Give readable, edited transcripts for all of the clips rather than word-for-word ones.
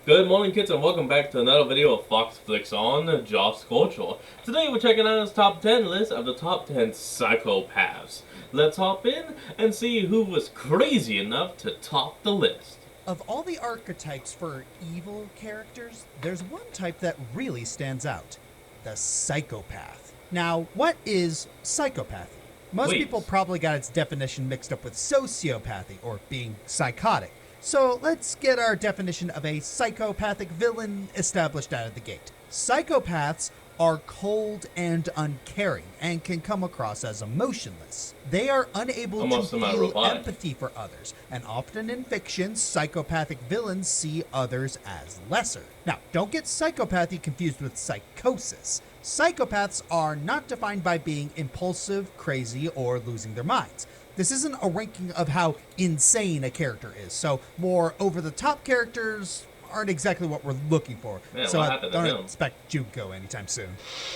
Good morning, kids, and welcome back to another video of Fox Flicks on Joss Culture. Today we're checking out his top 10 list of the top 10 psychopaths. Let's hop in and see who was crazy enough to top the list. Of all the archetypes for evil characters, there's one type that really stands out. The psychopath. Now, what is psychopathy? Most people probably got its definition mixed up with sociopathy, or being psychotic. So let's get our definition of a psychopathic villain established out of the gate. Psychopaths are cold and uncaring and can come across as emotionless. They are unable to feel empathy for others, and often in fiction, psychopathic villains see others as lesser. Now, don't get psychopathy confused with psychosis. Psychopaths are not defined by being impulsive, crazy, or losing their minds. This isn't a ranking of how insane a character is, so more over-the-top characters aren't exactly what we're looking for. Yeah, so I don't expect Junko anytime soon.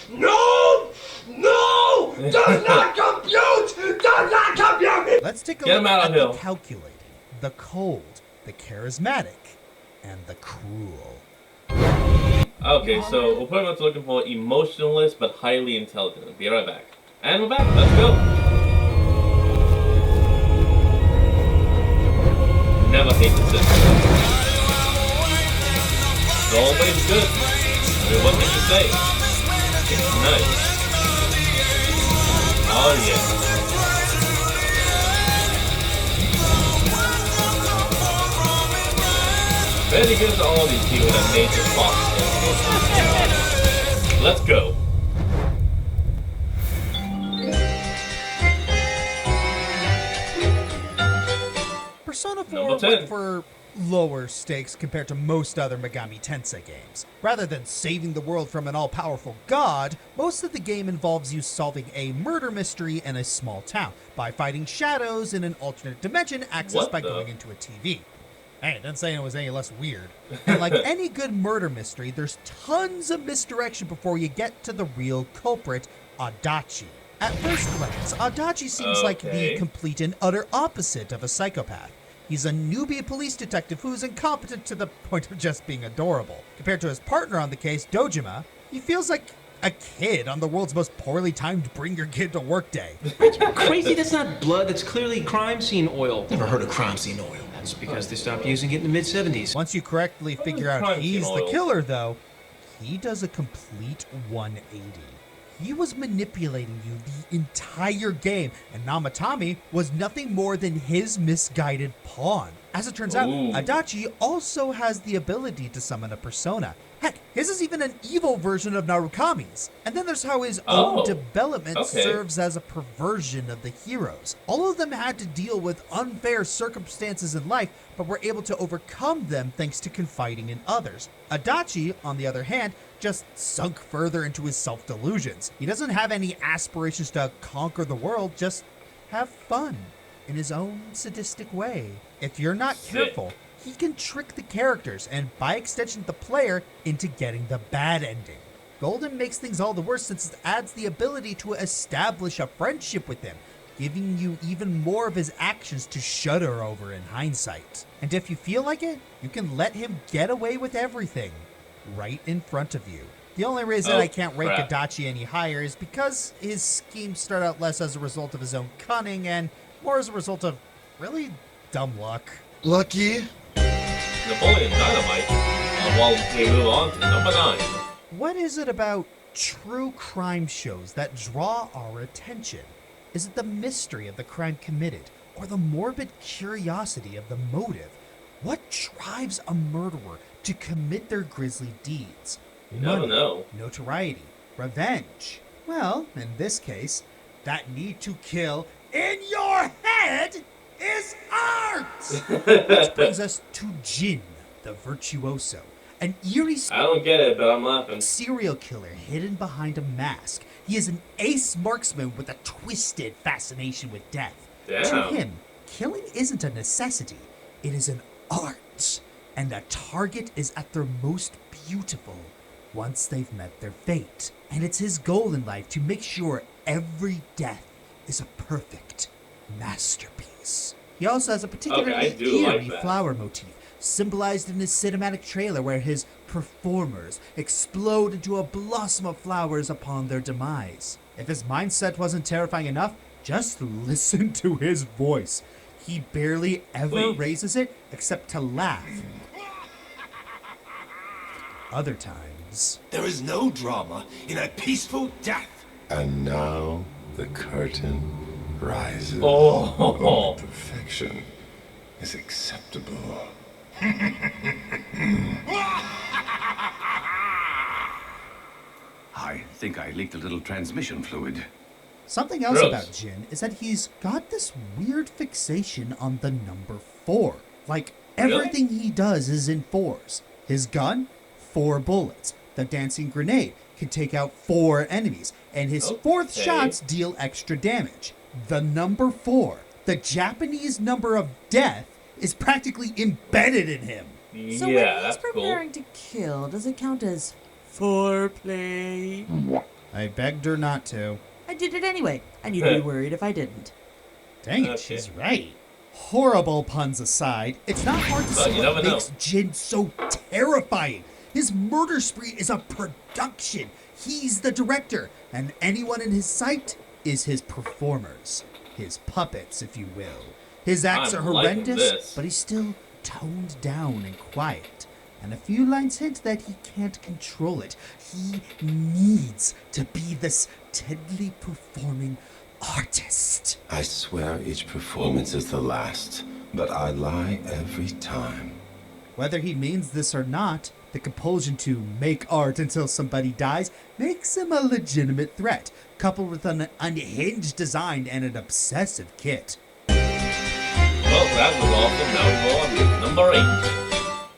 No! No! Does not compute! Does not compute! Let's take a look at the calculated, the cold, the charismatic, and the cruel. Okay, so we're pretty much looking for emotionless but highly intelligent. Be right back. And we're back. Let's go. Never hate the system. It's always good. I mean, what can you say? It's nice. Oh yeah. Very good to all these people that made this possible. Let's go. Persona 4 went for lower stakes compared to most other Megami Tensei games. Rather than saving the world from an all-powerful god, most of the game involves you solving a murder mystery in a small town by fighting shadows in an alternate dimension accessed by going into a TV. Hey, it didn't say it was any less weird. And like any good murder mystery, there's tons of misdirection before you get to the real culprit, Adachi. At first glance, Adachi seems like the complete and utter opposite of a psychopath. He's a newbie police detective who's incompetent to the point of just being adorable. Compared to his partner on the case, Dojima, he feels like a kid on the world's most poorly timed bring your kid to work day. It's crazy, that's not blood, that's clearly crime scene oil. Never heard of crime scene oil. That's because they stopped using it in the mid-70s. Once you correctly figure out he's the killer, though, he does a complete 180. He was manipulating you the entire game, and Namatame was nothing more than his misguided pawn. As it turns out, Adachi also has the ability to summon a persona. Heck, his is even an evil version of Narukami's. And then there's how his own development serves as a perversion of the heroes. All of them had to deal with unfair circumstances in life, but were able to overcome them thanks to confiding in others. Adachi, on the other hand, just sunk further into his self-delusions. He doesn't have any aspirations to conquer the world, just have fun in his own sadistic way. If you're not careful, he can trick the characters and, by extension, the player into getting the bad ending. Golden makes things all the worse since it adds the ability to establish a friendship with him, giving you even more of his actions to shudder over in hindsight. And if you feel like it, you can let him get away with everything right in front of you. The only reason I can't rank Adachi any higher is because his schemes start out less as a result of his own cunning and more as a result of really dumb luck. Lucky. Napoleon Dynamite. While we move on to number 9. What is it about true crime shows that draw our attention? Is it the mystery of the crime committed, or the morbid curiosity of the motive? What drives a murderer to commit their grisly deeds? You never know. Notoriety, revenge. Well, in this case, that need to kill in your head is art! Which brings us to Jhin, the virtuoso. An eerie I don't get it, but I'm laughing. Serial killer hidden behind a mask. He is an ace marksman with a twisted fascination with death. Damn. To him, killing isn't a necessity. It is an art. And the target is at their most beautiful once they've met their fate. And it's his goal in life to make sure every death is a perfect masterpiece. He also has a particularly eerie flower motif, symbolized in his cinematic trailer where his performers explode into a blossom of flowers upon their demise. If his mindset wasn't terrifying enough, just listen to his voice. He barely ever raises it except to laugh. Other times, There is no drama in a peaceful death. And now the curtain rises. Oh. Perfection is acceptable. I think I leaked a little transmission fluid. something else Gross. about Jhin is that he's got this weird fixation on the number 4. Like, everything he does is in 4s. His gun, 4 bullets. The dancing grenade can take out 4 enemies. And his 4th shots deal extra damage. The number 4, the Japanese number of death, is practically embedded in him. So Yeah, when he's that's cool. preparing to kill, does it count as foreplay? I begged her not to. I did it anyway, and you'd be worried if I didn't. Dang it, Okay. she's right. Horrible puns aside, it's not hard to But see you what never know. makes Jhin so terrifying. His murder spree is a production. He's the director, and anyone in his sight is his performers. His puppets, if you will. His acts I'm are liking horrendous, this. but he's still toned down and quiet. And a few lines hint that he can't control it. He needs to be this deadly performing artist. I swear each performance is the last, but I lie every time. Whether he means this or not, the compulsion to make art until somebody dies makes him a legitimate threat, coupled with an unhinged design and an obsessive kit. Well, that was awesome. Now we're on number 8.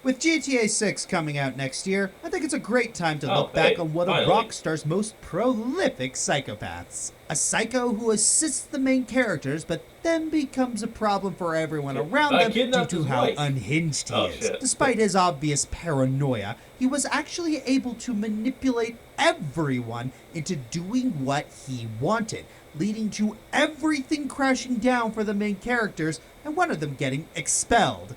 With GTA 6 coming out next year, I think it's a great time to Oh, look back hey, on one of finally. Rockstar's most prolific psychopaths. A psycho who assists the main characters, but then becomes a problem for everyone around them due kidnapped to his how wife. unhinged he Oh, is. shit. Despite his obvious paranoia, he was actually able to manipulate everyone into doing what he wanted, leading to everything crashing down for the main characters and one of them getting expelled.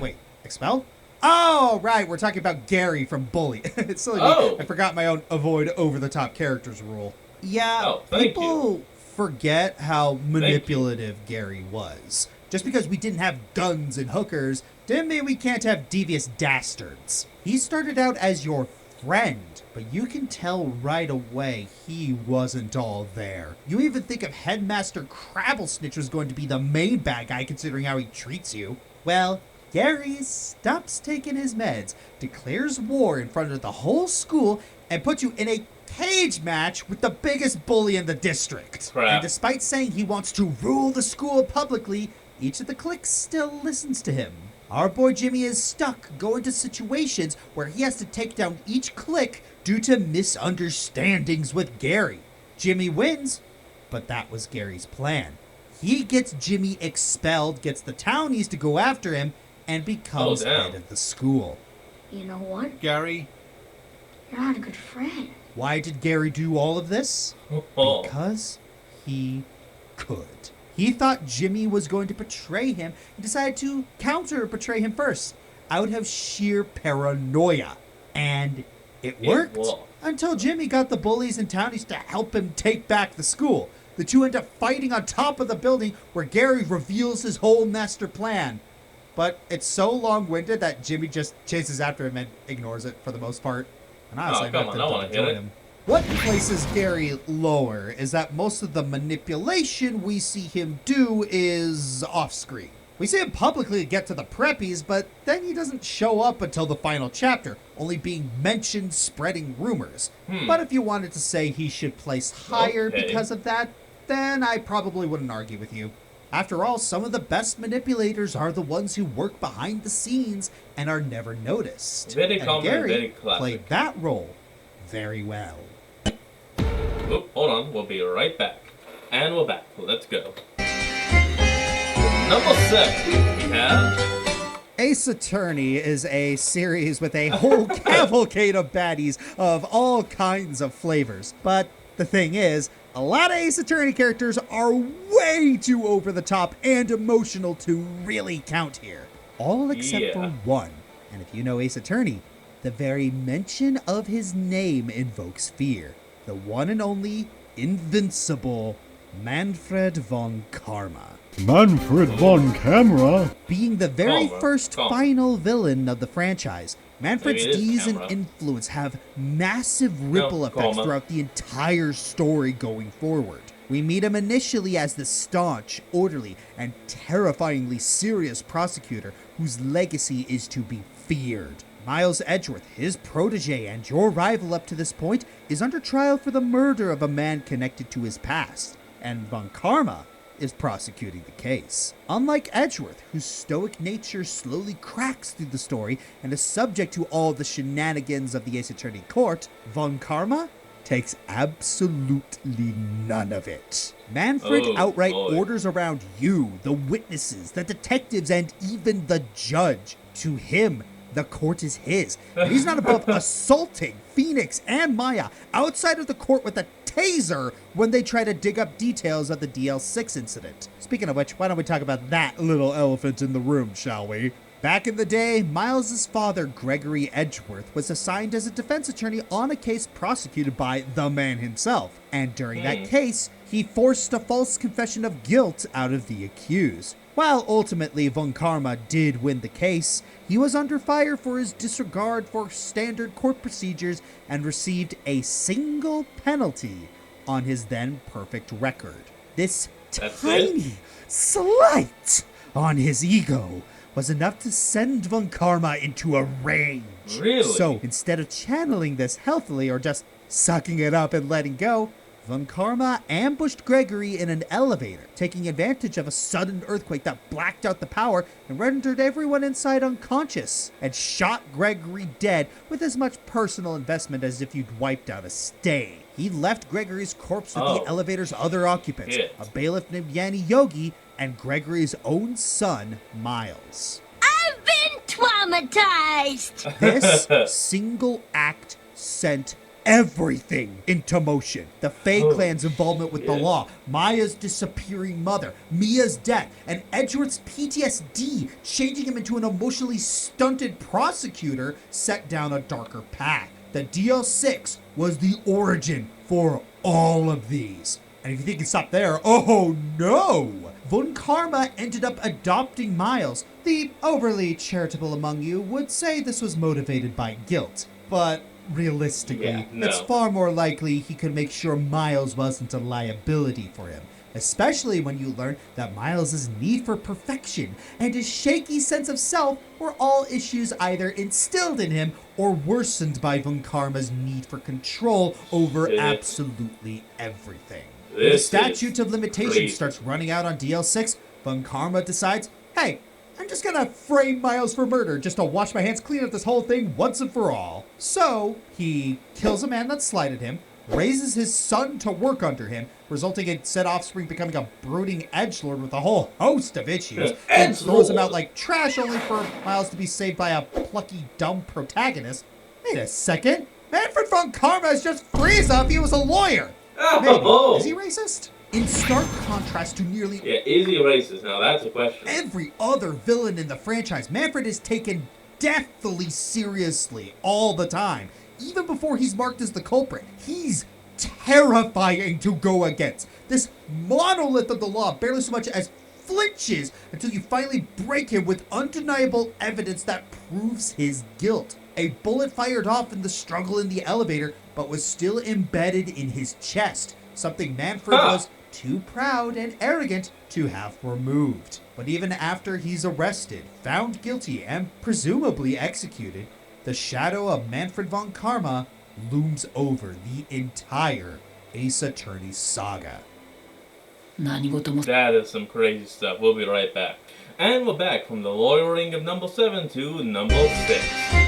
Wait, expelled? Oh, right, we're talking about Gary from Bully. It's silly me. Oh. I forgot my own avoid over-the-top characters rule. Yeah, Oh, thank people forget how manipulative Gary was. Just because we didn't have guns and hookers didn't mean we can't have devious dastards. He started out as your friend, but you can tell right away he wasn't all there. You even think if Headmaster Crabblesnitch was going to be the main bad guy considering how he treats you. Well, Gary stops taking his meds, declares war in front of the whole school, and puts you in a cage match with the biggest bully in the district. Crap. And despite saying he wants to rule the school publicly, each of the cliques still listens to him. Our boy Jimmy is stuck going to situations where he has to take down each clique due to misunderstandings with Gary. Jimmy wins, but that was Gary's plan. He gets Jimmy expelled, gets the townies to go after him, and becomes damn. head of the school. You know what? Gary? You're not a good friend. Why did Gary do all of this? Oh. Because he could. He thought Jimmy was going to betray him and decided to counter-betray him first, out of sheer paranoia. And it worked worked. until Jimmy got the bullies and townies to help him take back the school. The two end up fighting on top of the building where Gary reveals his whole master plan. But it's so long-winded that Jimmy just chases after him and ignores it for the most part. And honestly, Oh, come I'm on, not I wanna to hear join it. him. What places Gary lower is that most of the manipulation we see him do is off-screen. We see him publicly get to the preppies, but then he doesn't show up until the final chapter, only being mentioned spreading rumors. But if you wanted to say he should place higher Okay. because of that, then I probably wouldn't argue with you. After all, some of the best manipulators are the ones who work behind the scenes and are never noticed. Very and common, Gary very classic. played that role very well. Oop, hold on, we'll be right back. And we're back. Let's go. Number 7, we have... Ace Attorney is a series with a whole cavalcade of baddies of all kinds of flavors. But the thing is, a lot of Ace Attorney characters are way too over the top and emotional to really count here. all except Yeah. for one. And if you know Ace Attorney, the very mention of his name invokes fear. The one and only, invincible Manfred von Karma. Manfred von Camera. Being the very first Karma. final villain of the franchise, Manfred's Maybe it is deeds and Camera. influence have massive ripple effects Karma. throughout the entire story going forward. We meet him initially as the staunch, orderly, and terrifyingly serious prosecutor whose legacy is to be feared. Miles Edgeworth, his protege and your rival up to this point, is under trial for the murder of a man connected to his past, and Von Karma is prosecuting the case. Unlike Edgeworth, whose stoic nature slowly cracks through the story and is subject to all the shenanigans of the Ace Attorney court, Von Karma takes absolutely none of it. Manfred outright orders around you, the witnesses, the detectives, and even the judge. To him, the court is his, and he's not above assaulting Phoenix and Maya outside of the court with a taser when they try to dig up details of the DL6 incident. Speaking of which, why don't we talk about that little elephant in the room, shall we? Back in the day, Miles's father, Gregory Edgeworth, was assigned as a defense attorney on a case prosecuted by the man himself, and during that case, he forced a false confession of guilt out of the accused. While ultimately Von Karma did win the case, he was under fire for his disregard for standard court procedures and received a single penalty on his then perfect record. This tiny slight on his ego was enough to send Von Karma into a rage. Really? So instead of channeling this healthily or just sucking it up and letting go, Von Karma ambushed Gregory in an elevator, taking advantage of a sudden earthquake that blacked out the power and rendered everyone inside unconscious, and shot Gregory dead with as much personal investment as if you'd wiped out a stain. He left Gregory's corpse with the elevator's other occupants, a bailiff named Yanni Yogi, and Gregory's own son, Miles. I've been traumatized! This single act sent everything into motion. The Fae clan's involvement with the law, Maya's disappearing mother, Mia's death, and Edgeworth's PTSD changing him into an emotionally stunted prosecutor set down a darker path. The DL6 was the origin for all of these. And if you think it stopped there, oh no! Von Karma ended up adopting Miles. The overly charitable among you would say this was motivated by guilt, but realistically, it's far more likely he could make sure Miles wasn't a liability for him, especially when you learn that Miles's need for perfection and his shaky sense of self were all issues either instilled in him or worsened by Von Karma's need for control over absolutely everything. When the statute of limitations starts running out on DL6, Von Karma decides, hey, I'm just gonna frame Miles for murder just to wash my hands clean of this whole thing once and for all. So, he kills a man that slighted him, raises his son to work under him, resulting in said offspring becoming a brooding edgelord with a whole host of issues, and throws him out like trash only for Miles to be saved by a plucky, dumb protagonist. Wait a second, Manfred von Karma is just Frieza if he was a lawyer! Maybe. Is he racist? In stark contrast to nearly is he racist? Now that's a question. every other villain in the franchise, Manfred is taken deathly seriously all the time. Even before he's marked as the culprit, he's terrifying to go against. This monolith of the law barely so much as flinches until you finally break him with undeniable evidence that proves his guilt. A bullet fired off in the struggle in the elevator, but was still embedded in his chest, something Manfred was too proud and arrogant to have removed. But even after he's arrested, found guilty, and presumably executed, the shadow of Manfred von Karma looms over the entire Ace Attorney saga. That is some crazy stuff. We'll be right back. And we're back from the lawyering of number 7 to number 6.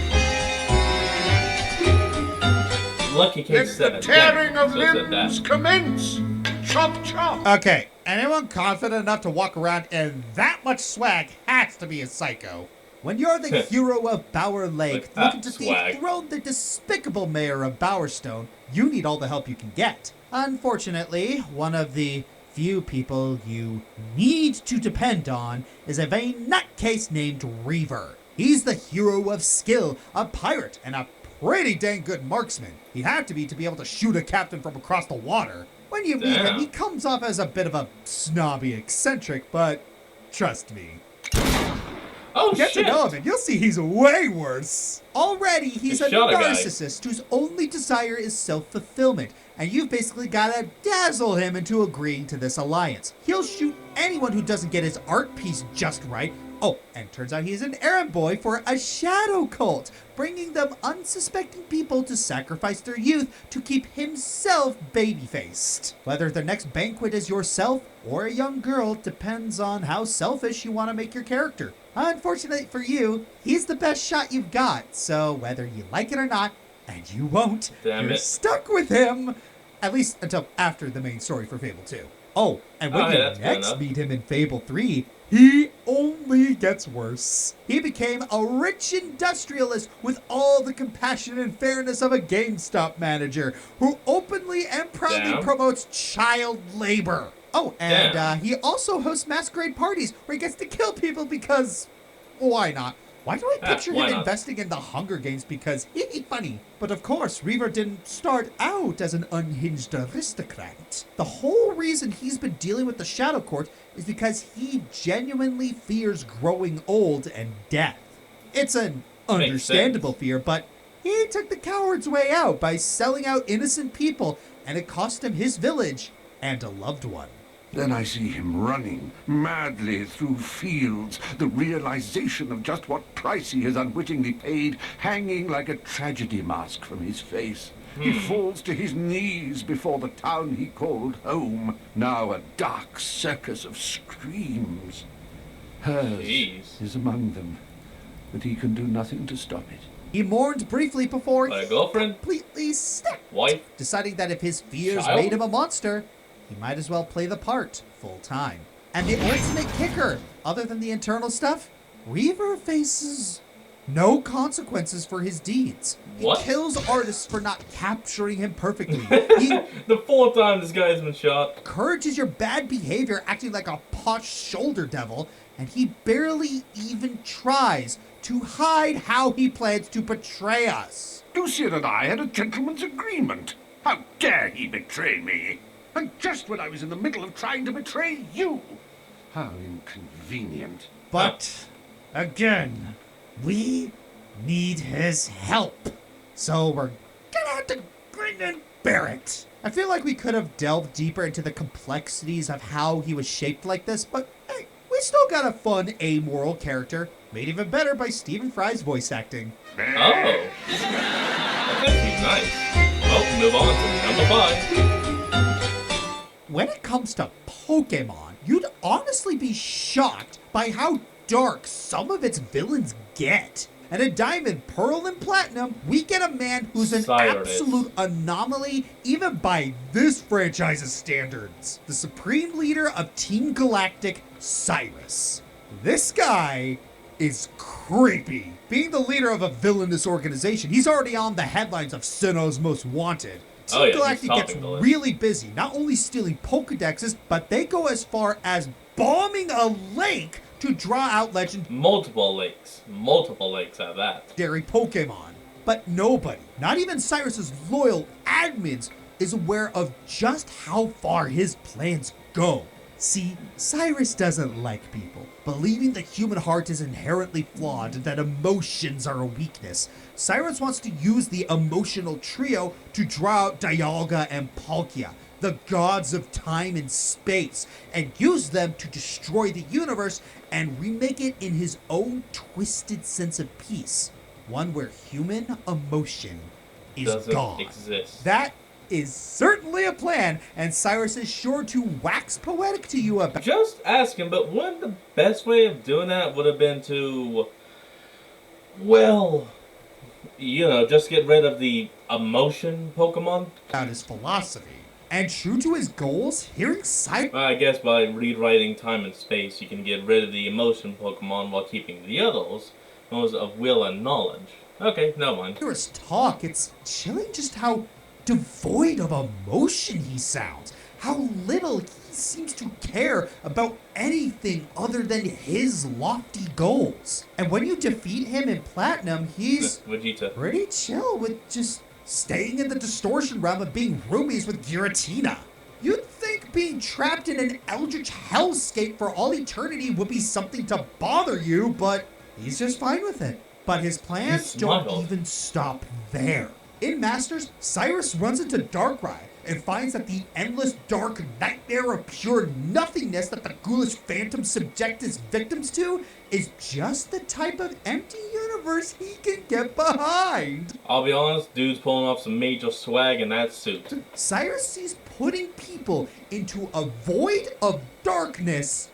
Lucky case 7. Let the tearing of limbs commence! Chop chop! Okay, anyone confident enough to walk around in that much swag has to be a psycho. When you're the hero of Bower Lake, looking to dethrone the despicable mayor of Bowerstone, you need all the help you can get. Unfortunately, one of the few people you need to depend on is a vain nutcase named Reaver. He's the hero of skill, a pirate, and a pretty dang good marksman. He'd have to be able to shoot a captain from across the water. When you meet him, he comes off as a bit of a snobby eccentric, but trust me. Oh, Get shit. to know him and you'll see he's way worse. Already, he's a narcissist whose only desire is self-fulfillment, and you've basically got to dazzle him into agreeing to this alliance. He'll shoot anyone who doesn't get his art piece just right. Oh, and turns out he's an errand boy for a shadow cult, bringing them unsuspecting people to sacrifice their youth to keep himself baby-faced. Whether the next banquet is yourself or a young girl depends on how selfish you want to make your character. Unfortunately for you, he's the best shot you've got, so whether you like it or not, and you won't, you're stuck with him, at least until after the main story for Fable 2. Oh, and when you next meet him in Fable 3, he only gets worse. He became a rich industrialist with all the compassion and fairness of a GameStop manager who openly and proudly promotes child labor. Oh, and he also hosts masquerade parties where he gets to kill people because why not? Why do I picture him investing in the Hunger Games because he's funny? But of course, Reaver didn't start out as an unhinged aristocrat. The whole reason he's been dealing with the Shadow Court is because he genuinely fears growing old and death. It's an understandable fear, but he took the coward's way out by selling out innocent people, and it cost him his village and a loved one. Then I see him running madly through fields, the realization of just what price he has unwittingly paid hanging like a tragedy mask from his face. He falls to his knees before the town he called home, now a dark circus of screams. Hers is among them, but he can do nothing to stop it. He mourned briefly before he girlfriend? completely snapped, Wife? deciding that if his fears made him a monster, he might as well play the part full time. And the ultimate kicker, other than the internal stuff, Reaver faces no consequences for his deeds. He kills artists for not capturing him perfectly. The 4th time this guy has been shot. Encourages your bad behavior, acting like a posh shoulder devil, and he barely even tries to hide how he plans to betray us. Lucian and I had a gentleman's agreement. How dare he betray me? And just when I was in the middle of trying to betray you. How inconvenient. But, again, we need his help. So we're gonna have to grin and bear it. I feel like we could have delved deeper into the complexities of how he was shaped like this, but hey, we still got a fun, amoral character, made even better by Stephen Fry's voice acting. Oh. That's nice. Well, move on to number 5. When it comes to Pokemon, you'd honestly be shocked by how dark some of its villains get. And in Diamond, Pearl, and Platinum, we get a man who's an absolute anomaly, even by this franchise's standards. The supreme leader of Team Galactic, Cyrus. This guy is creepy. Being the leader of a villainous organization, he's already on the headlines of Sinnoh's Most Wanted. Team Galactic gets really busy, not only stealing Pokedexes, but they go as far as bombing a lake to draw out legend. Multiple lakes at that. Dairy Pokemon. But nobody, not even Cyrus's loyal admins, is aware of just how far his plans go. See, Cyrus doesn't like people, believing the human heart is inherently flawed and that emotions are a weakness. Cyrus wants to use the emotional trio to draw out Dialga and Palkia, the gods of time and space, and use them to destroy the universe and remake it in his own twisted sense of peace. One where human emotion is gone. Exist. That is certainly a plan, and Cyrus is sure to wax poetic to you about. Just asking, but wouldn't the best way of doing that would have been to, well, you know, just get rid of the emotion Pokemon? About his philosophy. And true to his goals, hearing Cyrus... I guess by rewriting time and space, you can get rid of the emotion Pokemon while keeping the others, those of will and knowledge. Okay, never mind. Talk, it's chilling just how devoid of emotion he sounds. how little he seems to care about anything other than his lofty goals. And when you defeat him in Platinum, he's Vegeta. pretty chill with just staying in the distortion realm and being roomies with Giratina. You'd think being trapped in an eldritch hellscape for all eternity would be something to bother you, but he's just fine with it. But his plans don't even stop there. In Masters, Cyrus runs into Darkrai and finds that the endless dark nightmare of pure nothingness that the ghoulish phantoms subject his victims to is just the type of empty universe he can get behind. I'll be honest, dude's pulling off some major swag in that suit. Cyrus sees putting people into a void of darkness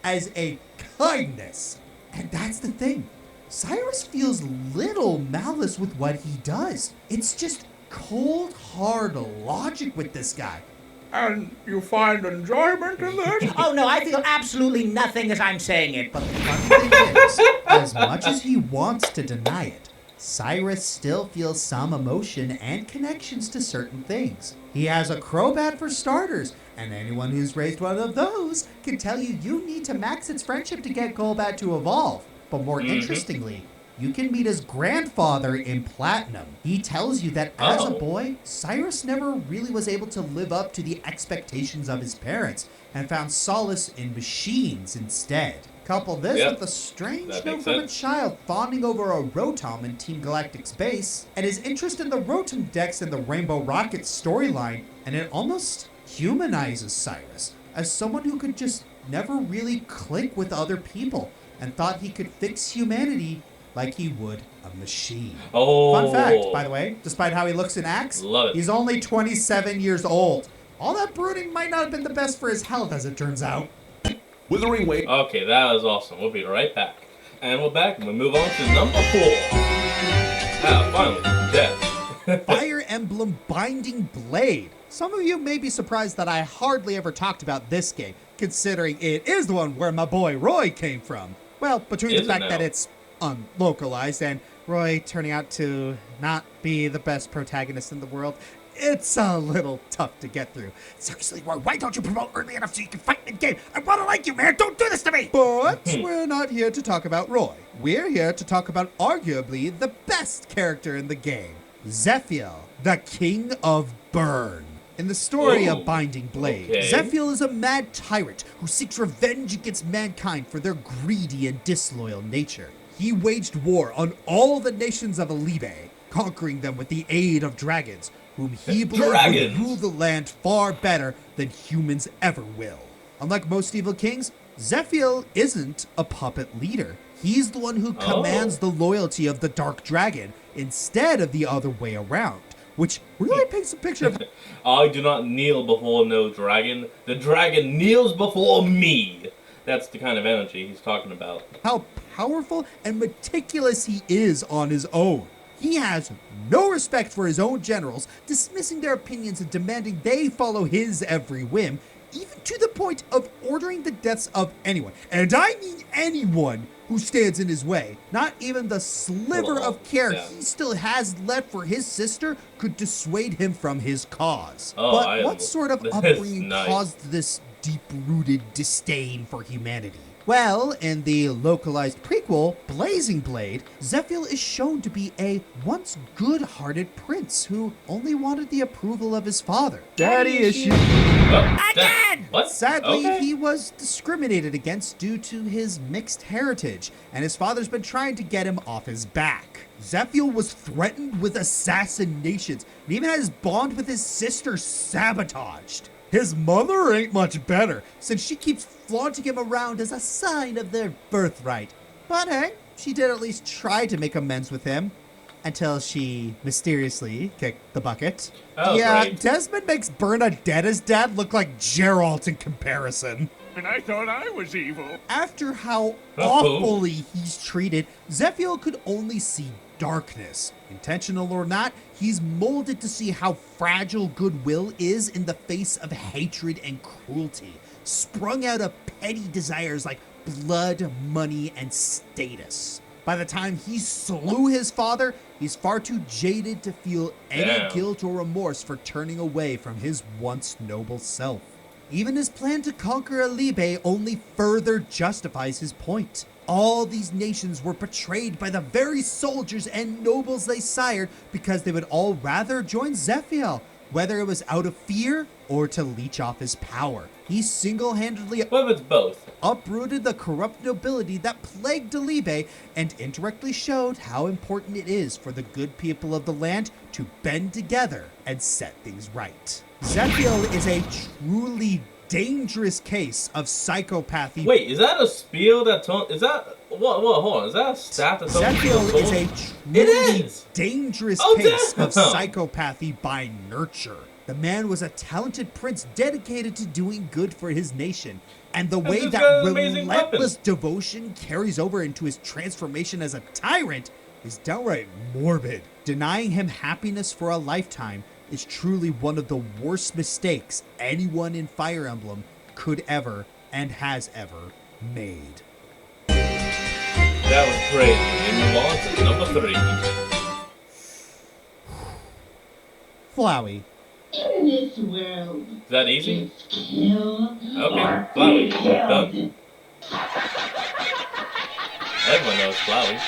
as a kindness. And that's the thing. Cyrus feels little malice with what he does. It's just cold, hard logic with this guy. And you find enjoyment in this? Oh no, I feel absolutely nothing as I'm saying it. But the fun thing is, as much as he wants to deny it, Cyrus still feels some emotion and connections to certain things. He has a Crobat for starters, and anyone who's raised one of those can tell you need to max its friendship to get Golbat to evolve. But more interestingly, you can meet his grandfather in Platinum. He tells you that as a boy, Cyrus never really was able to live up to the expectations of his parents and found solace in machines instead. Couple this with a strange note from a child fawning over a Rotom in Team Galactic's base, and his interest in the Rotom decks in the Rainbow Rocket storyline, and it almost humanizes Cyrus as someone who could just never really click with other people and thought he could fix humanity like he would a machine. Fun fact, by the way, despite how he looks and acts, he's only 27 years old. All that brooding might not have been the best for his health, as it turns out. Withering weight. Okay, that was awesome. We'll be right back. And we're back, and we move on to number 4. Finally, death. Fire Emblem Binding Blade. Some of you may be surprised that I hardly ever talked about this game, considering it is the one where my boy Roy came from. Well, between the fact that it's unlocalized and Roy turning out to not be the best protagonist in the world, it's a little tough to get through. Seriously, Roy, why don't you promote early enough so you can fight in the game? I want to like you, man. Don't do this to me. But we're not here to talk about Roy. We're here to talk about arguably the best character in the game, Zephiel, the King of Burn. In the story of Binding Blade, Zephiel is a mad tyrant who seeks revenge against mankind for their greedy and disloyal nature. He waged war on all the nations of Alibe, conquering them with the aid of dragons, whom he believed would rule the land far better than humans ever will. Unlike most evil kings, Zephiel isn't a puppet leader. He's the one who commands the loyalty of the Dark Dragon instead of the other way around, which really paints a picture of... I do not kneel before no dragon. The dragon kneels before me. That's the kind of energy he's talking about. How powerful and meticulous he is on his own. He has no respect for his own generals, dismissing their opinions and demanding they follow his every whim, even to the point of ordering the deaths of anyone, and I mean anyone, who stands in his way. Not even the sliver of care he still has left for his sister could dissuade him from his cause. But what sort of upbringing caused this deep-rooted disdain for humanity? Well, in the localized prequel, Blazing Blade, Zephiel is shown to be a once good-hearted prince who only wanted the approval of his father. Daddy issues. Again! What? Sadly, he was discriminated against due to his mixed heritage, and his father's been trying to get him off his back. Zephiel was threatened with assassinations, and even had his bond with his sister sabotaged. His mother ain't much better, since she keeps flaunting him around as a sign of their birthright. But hey, she did at least try to make amends with him, until she mysteriously kicked the bucket. Great. Desmond makes Bernadette's dad look like Geralt in comparison. And I thought I was evil. After how awfully he's treated, Zephiel could only see darkness. Intentional or not, he's molded to see how fragile goodwill is in the face of hatred and cruelty, sprung out of petty desires like blood, money, and status. By the time he slew his father, he's far too jaded to feel any guilt or remorse for turning away from his once noble self. Even his plan to conquer Alibe only further justifies his point. All these nations were betrayed by the very soldiers and nobles they sired because they would all rather join Zephiel, whether it was out of fear or to leech off his power. He single-handedly uprooted the corrupt nobility that plagued Alibe and indirectly showed how important it is for the good people of the land to bend together and set things right. Zephiel is a truly dangerous case of psychopathy. Wait, is that a spiel that is that what hold on, is that a stat that Zephiel is a truly dangerous case of psychopathy by nurture. The man was a talented prince dedicated to doing good for his nation, and the way that relentless devotion carries over into his transformation as a tyrant is downright morbid. Denying him happiness for a lifetime is truly one of the worst mistakes anyone in Fire Emblem could ever and has ever made. That was crazy. And move on to number 3. Flowey. In this world, is that easy? Kill okay, Flowey. Done. Everyone knows Flowey.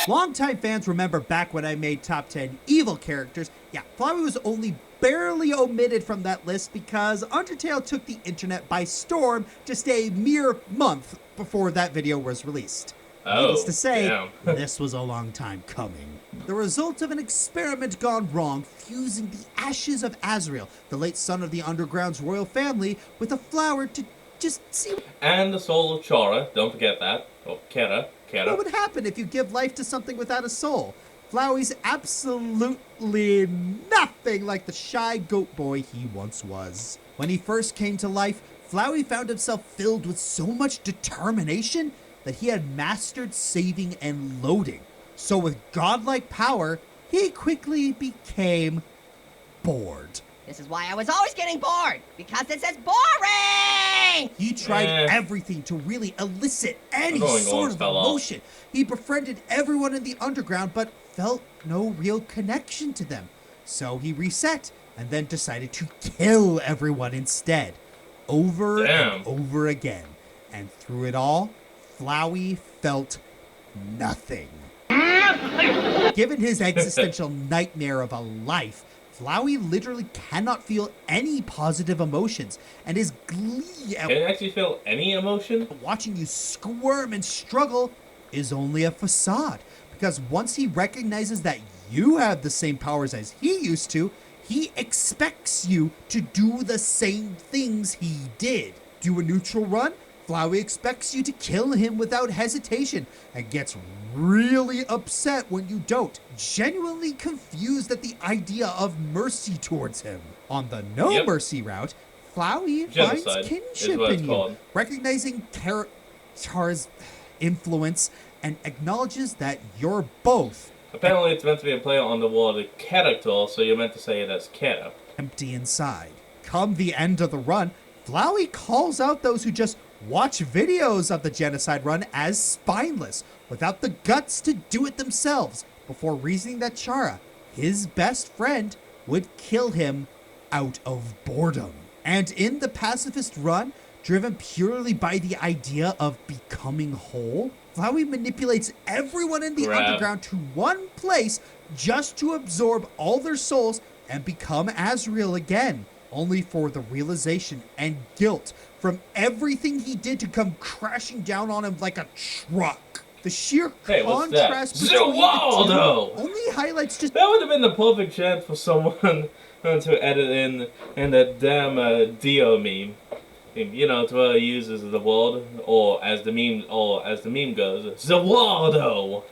Longtime fans remember back when I made top 10 evil characters. Yeah, Flowey was only barely omitted from that list because Undertale took the internet by storm just a mere month before that video was released. Needless to say, this was a long time coming. The result of an experiment gone wrong, fusing the ashes of Azrael, the late son of the Underground's royal family, with a flower to just see. And the soul of Chara, don't forget that. Oh, Kera. What would happen if you give life to something without a soul? Flowey's absolutely nothing like the shy goat boy he once was. When he first came to life, Flowey found himself filled with so much determination that he had mastered saving and loading. So with godlike power, he quickly became bored. This is why I was always getting bored, because this is boring! He tried everything to really elicit any sort of emotion. He befriended everyone in the underground, but felt no real connection to them. So he reset, and then decided to kill everyone instead. Over and over again. And through it all, Flowey felt nothing. Given his existential nightmare of a life, Flowey literally cannot feel any positive emotions, and his glee at can you actually feel any emotion? Watching you squirm and struggle is only a facade, because once he recognizes that you have the same powers as he used to, he expects you to do the same things he did. Do a neutral run? Flowey expects you to kill him without hesitation and gets really upset when you don't, genuinely confused at the idea of mercy towards him. On the no mercy route, Flowey finds kinship in you, recognizing Chara's influence and acknowledges that you're both. Apparently it's meant to be a play on the word character, so you're meant to say it as Kera. Empty inside. Come the end of the run, Flowey calls out those who just watch videos of the genocide run as spineless, without the guts to do it themselves, before reasoning that Chara, his best friend, would kill him out of boredom. And in the pacifist run, driven purely by the idea of becoming whole, Flowey manipulates everyone in the underground to one place just to absorb all their souls and become Azrael again, only for the realization and guilt from everything he did to come crashing down on him like a truck. The sheer contrast between the two only highlights just... That would have been the perfect chance for someone to edit in that damn Dio meme. You know, to uses the word, or as the meme goes, Zawado.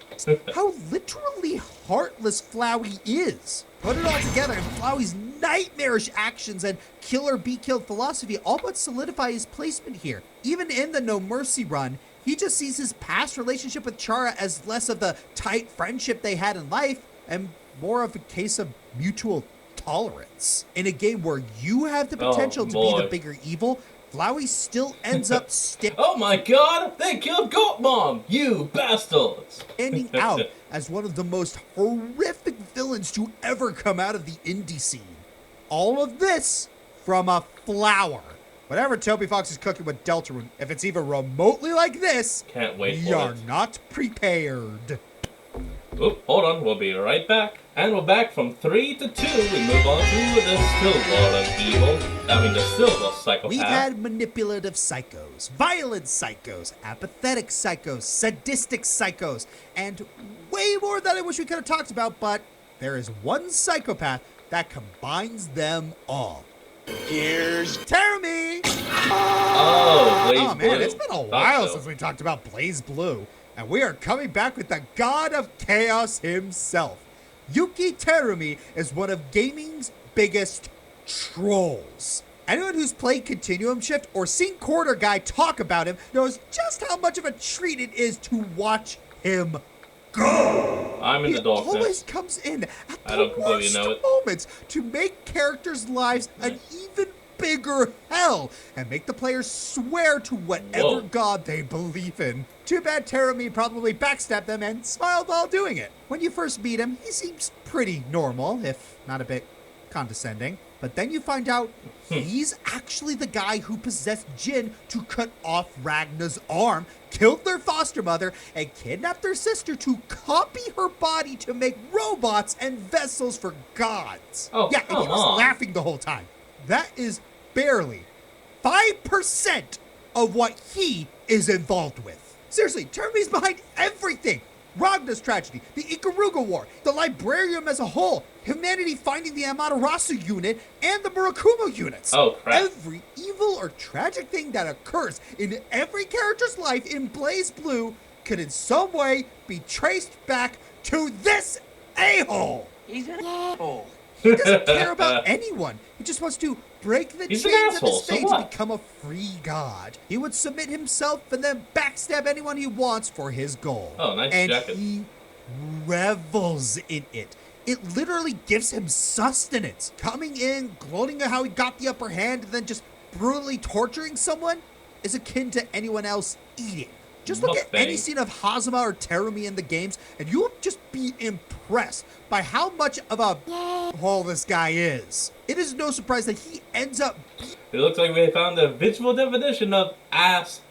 How literally heartless Flowey is. Put it all together, and Flowey's nightmarish actions and kill-or-be-killed philosophy all but solidify his placement here. Even in the No Mercy run, he just sees his past relationship with Chara as less of the tight friendship they had in life, and more of a case of mutual tolerance. In a game where you have the potential to be the bigger evil, Flowey still ends up oh my god! They killed Goat Mom! You bastards! Standing out as one of the most horrific villains to ever come out of the indie scene. All of this from a flower. Whatever Toby Fox is cooking with Deltarune, if it's even remotely like this, can't wait we are not prepared. Oop, hold on, we'll be right back. And we're back from 3 to 2. We move on to the still Lord of Evil. The still Psychopath. We've had manipulative psychos, violent psychos, apathetic psychos, sadistic psychos, and way more that I wish we could have talked about, but there is one psychopath that combines them all. Here's Terumi! Oh, man, it's been a while since we talked about Blaze Blue. And we are coming back with the god of chaos himself. Yuki Terumi is one of gaming's biggest trolls. Anyone who's played Continuum Shift or seen Quarter Guy talk about him knows just how much of a treat it is to watch him go. I'm in the darkness. He always comes in at the worst moments to make characters' lives an even bigger hell and make the players swear to whatever god they believe in. Too bad Terumi probably backstabbed them and smiled while doing it. When you first meet him, he seems pretty normal, if not a bit condescending. But then you find out he's actually the guy who possessed Jhin to cut off Ragna's arm, killed their foster mother, and kidnapped their sister to copy her body to make robots and vessels for gods. Oh, yeah, and he was laughing the whole time. That is barely 5% of what he is involved with. Seriously, Terumi's behind everything. Ragna's tragedy, the Ikaruga War, the Librarium as a whole, humanity finding the Amaterasu unit, and the Murakumo units. Oh, crap. Every evil or tragic thing that occurs in every character's life in Blaze Blue could in some way be traced back to this a-hole. He's an a-hole. He doesn't care about anyone. He just wants to break the chains of his fate to become a free god. He would submit himself and then backstab anyone he wants for his goal. Oh, nice jacket. And he revels in it. It literally gives him sustenance. Coming in, gloating at how he got the upper hand, and then just brutally torturing someone is akin to anyone else eating. Just look at any scene of Hazama or Terumi in the games, and you'll just be impressed by how much of a hole this guy is. It is no surprise that he ends up... It looks like we found the visual definition of ass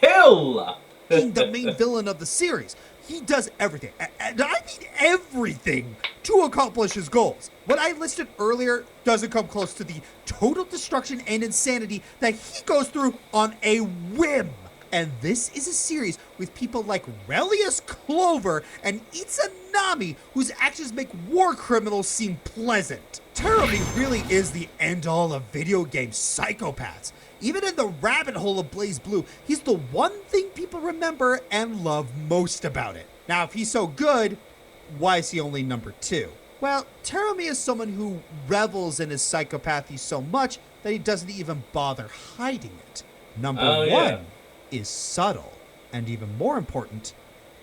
hell. being the main villain of the series. He does everything, and I mean everything, to accomplish his goals. What I listed earlier doesn't come close to the total destruction and insanity that he goes through on a whim. And this is a series with people like Relius Clover and Itsunami, whose actions make war criminals seem pleasant. Terumi really is the end-all of video game psychopaths. Even in the rabbit hole of Blaze Blue, he's the one thing people remember and love most about it. Now, if he's so good, why is he only number 2? Well, Terumi is someone who revels in his psychopathy so much that he doesn't even bother hiding it. Number 1 is subtle, and even more important,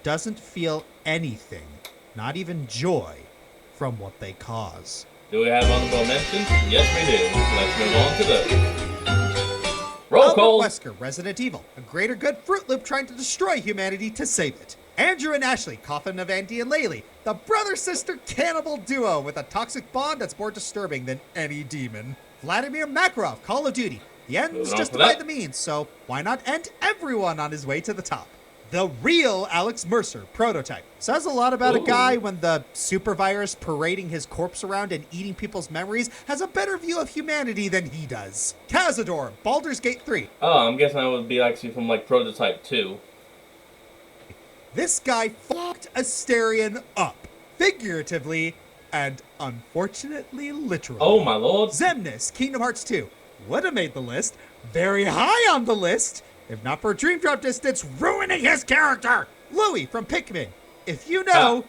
doesn't feel anything, not even joy, from what they cause. Do we have honorable mentions? Yes, we do. Let's move on to those. Roll call. Wesker, Resident Evil, a greater good Fruit Loop trying to destroy humanity to save it. Andrew and Ashley, Coffin of Andy and Laylee, the brother-sister cannibal duo with a toxic bond that's more disturbing than any demon. Vladimir Makarov, Call of Duty. The ends justify the means, so why not end everyone on his way to the top? The real Alex Mercer, Prototype. Says a lot about a guy when the super virus parading his corpse around and eating people's memories has a better view of humanity than he does. Cazador, Baldur's Gate 3. Oh, I'm guessing I would be actually from like Prototype 2. This guy fucked Asterion up, figuratively and unfortunately literally. Oh my lord. Xemnas, Kingdom Hearts 2. Would have made the list. Very high on the list. If not for Dream Drop distance ruining his character. Louis from Pikmin. If you know,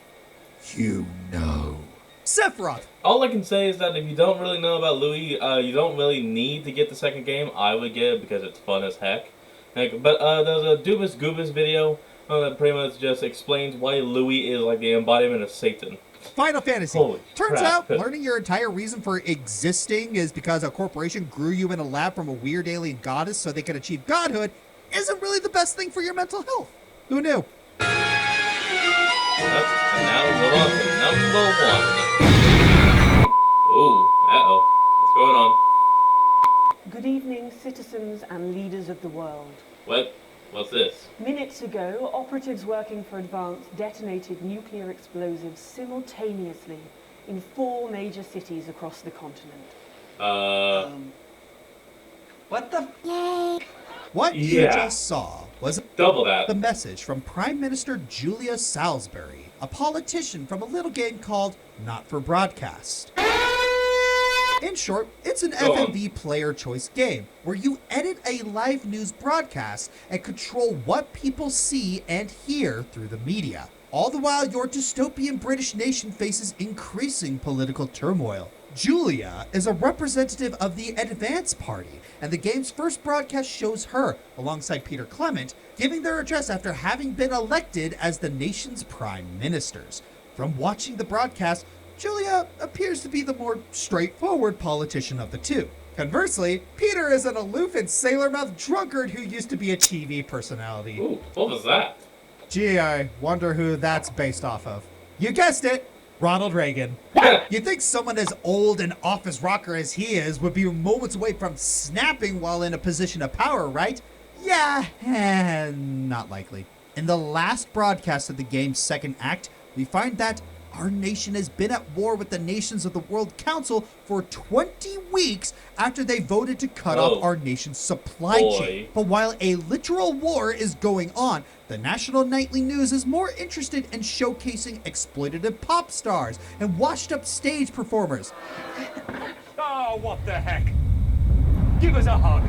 you know. Sephiroth. All I can say is that if you don't really know about Louis, you don't really need to get the second game. I would get it because it's fun as heck. But there's a Dubus Goobus video that pretty much just explains why Louis is like the embodiment of Satan. Final Fantasy. Holy Turns crap. out learning your entire reason for existing is because a corporation grew you in a lab from a weird alien goddess so they could achieve godhood isn't really the best thing for your mental health. Who knew? And now we move on to number 1. Ooh, uh-oh. What's going on? citizens and leaders of the world. What? What's this? Minutes ago, operatives working for Advance detonated nuclear explosives simultaneously in 4 major cities across the continent. What the? Yay! What you just saw was double that. The message from Prime Minister Julia Salsbury, a politician from a little game called Not for Broadcast. In short, it's an FMV player choice game where you edit a live news broadcast and control what people see and hear through the media. All the while, your dystopian British nation faces increasing political turmoil. Julia is a representative of the Advance Party, and the game's first broadcast shows her, alongside Peter Clement, giving their address after having been elected as the nation's prime ministers. From watching the broadcast, Julia appears to be the more straightforward politician of the two. Conversely, Peter is an aloof and sailor-mouthed drunkard who used to be a TV personality. Ooh, what was that? Gee, I wonder who that's based off of. You guessed it! Ronald Reagan. You'd think someone as old and office rocker as he is would be moments away from snapping while in a position of power, right? Yeah, not likely. In the last broadcast of the game's second act, we find that our nation has been at war with the nations of the World Council for 20 weeks after they voted to cut off our nation's supply chain. But while a literal war is going on, the national nightly news is more interested in showcasing exploitative pop stars and washed-up stage performers. Oh, what the heck? Give us a hug.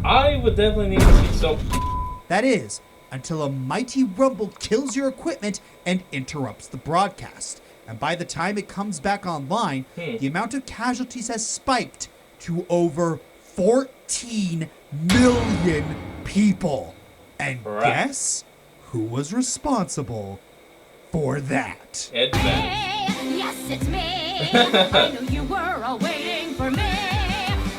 I would definitely need to see some. That is, until a mighty rumble kills your equipment and interrupts the broadcast. And by the time it comes back online, the amount of casualties has spiked to over 14 million people. And guess who was responsible for that? Hey, yes, it's me. I knew you were all waiting for me.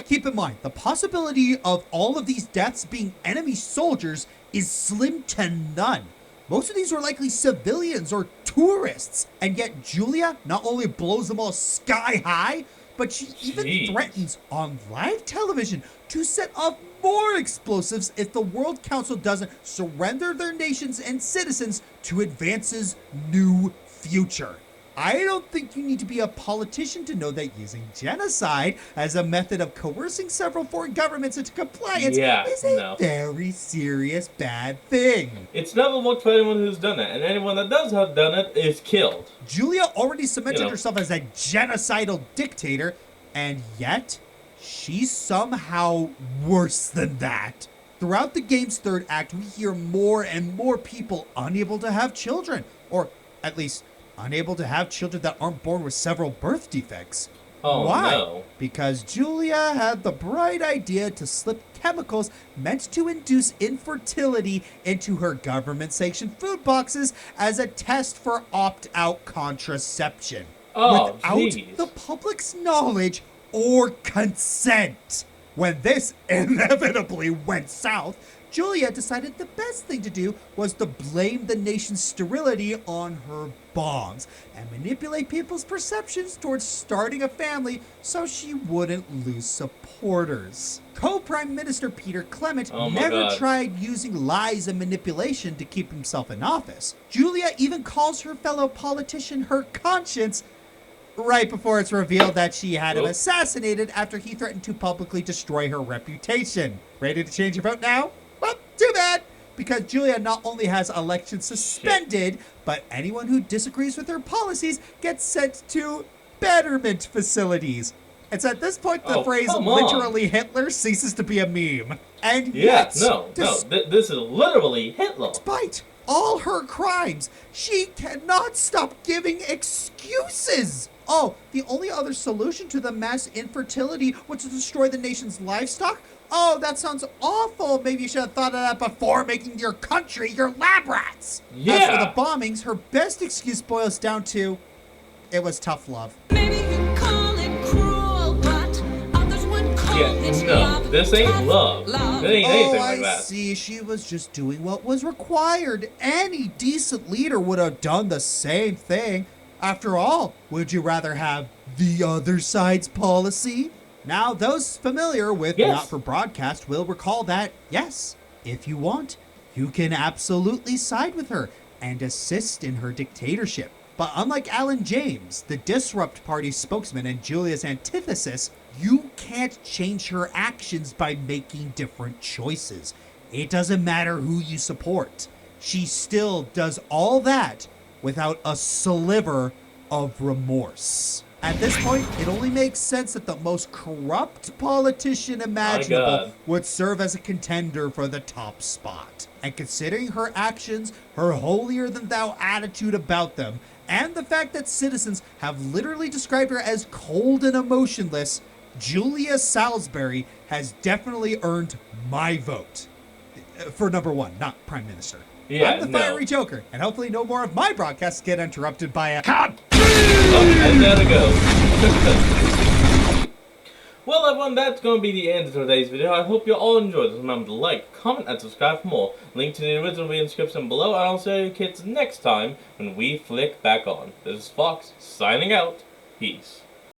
Keep in mind, the possibility of all of these deaths being enemy soldiers is slim to none. Most of these were likely civilians or tourists, and yet Julia not only blows them all sky high, but she even threatens on live television to set off more explosives if the World Council doesn't surrender their nations and citizens to Advance's new future. I don't think you need to be a politician to know that using genocide as a method of coercing several foreign governments into compliance is a very serious bad thing. It's never worked for anyone who's done it, and anyone that does have done it is killed. Julia already cemented herself as a genocidal dictator, and yet she's somehow worse than that. Throughout the game's third act, we hear more and more people unable to have children, or at least unable to have children that aren't born with several birth defects. Oh, why? No. Because Julia had the bright idea to slip chemicals meant to induce infertility into her government-sanctioned food boxes as a test for opt-out contraception. Without the public's knowledge or consent. When this inevitably went south, Julia decided the best thing to do was to blame the nation's sterility on her bombs and manipulate people's perceptions towards starting a family so she wouldn't lose supporters. Co-Prime Minister Peter Clement never tried using lies and manipulation to keep himself in office. Julia even calls her fellow politician her conscience right before it's revealed that she had him assassinated after he threatened to publicly destroy her reputation. Ready to change your vote now? Well, too bad, because Julia not only has elections suspended, but anyone who disagrees with her policies gets sent to betterment facilities. It's at this point the phrase literally Hitler ceases to be a meme. And yet, this is literally Hitler. Despite all her crimes, she cannot stop giving excuses. Oh, the only other solution to the mass infertility was to destroy the nation's livestock? Oh, that sounds awful. Maybe you should have thought of that before making your country your lab rats. Yeah. As for the bombings, her best excuse boils down to, it was tough love. Maybe you call it cruel, but others would call it love. This ain't love. It ain't anything like I that. see. She was just doing what was required. Any decent leader would have done the same thing. After all, would you rather have the other side's policy? Now, those familiar with Not for Broadcast will recall that, yes, if you want, you can absolutely side with her and assist in her dictatorship. But unlike Alan James, the Disrupt Party spokesman and Julia's antithesis, you can't change her actions by making different choices. It doesn't matter who you support. She still does all that without a sliver of remorse. At this point, it only makes sense that the most corrupt politician imaginable would serve as a contender for the top spot. And considering her actions, her holier-than-thou attitude about them, and the fact that citizens have literally described her as cold and emotionless, Julia Salsbury has definitely earned my vote. For number one, not Prime Minister. Yeah, I'm the fiery Joker, and hopefully no more of my broadcasts get interrupted by a cut. Oh, and there it goes. Well, everyone, that's going to be the end of today's video. I hope you all enjoyed. Remember to like, comment, and subscribe for more. Link to the original video in the description below, and I'll see you kids next time when we flick back on. This is Fox, signing out. Peace.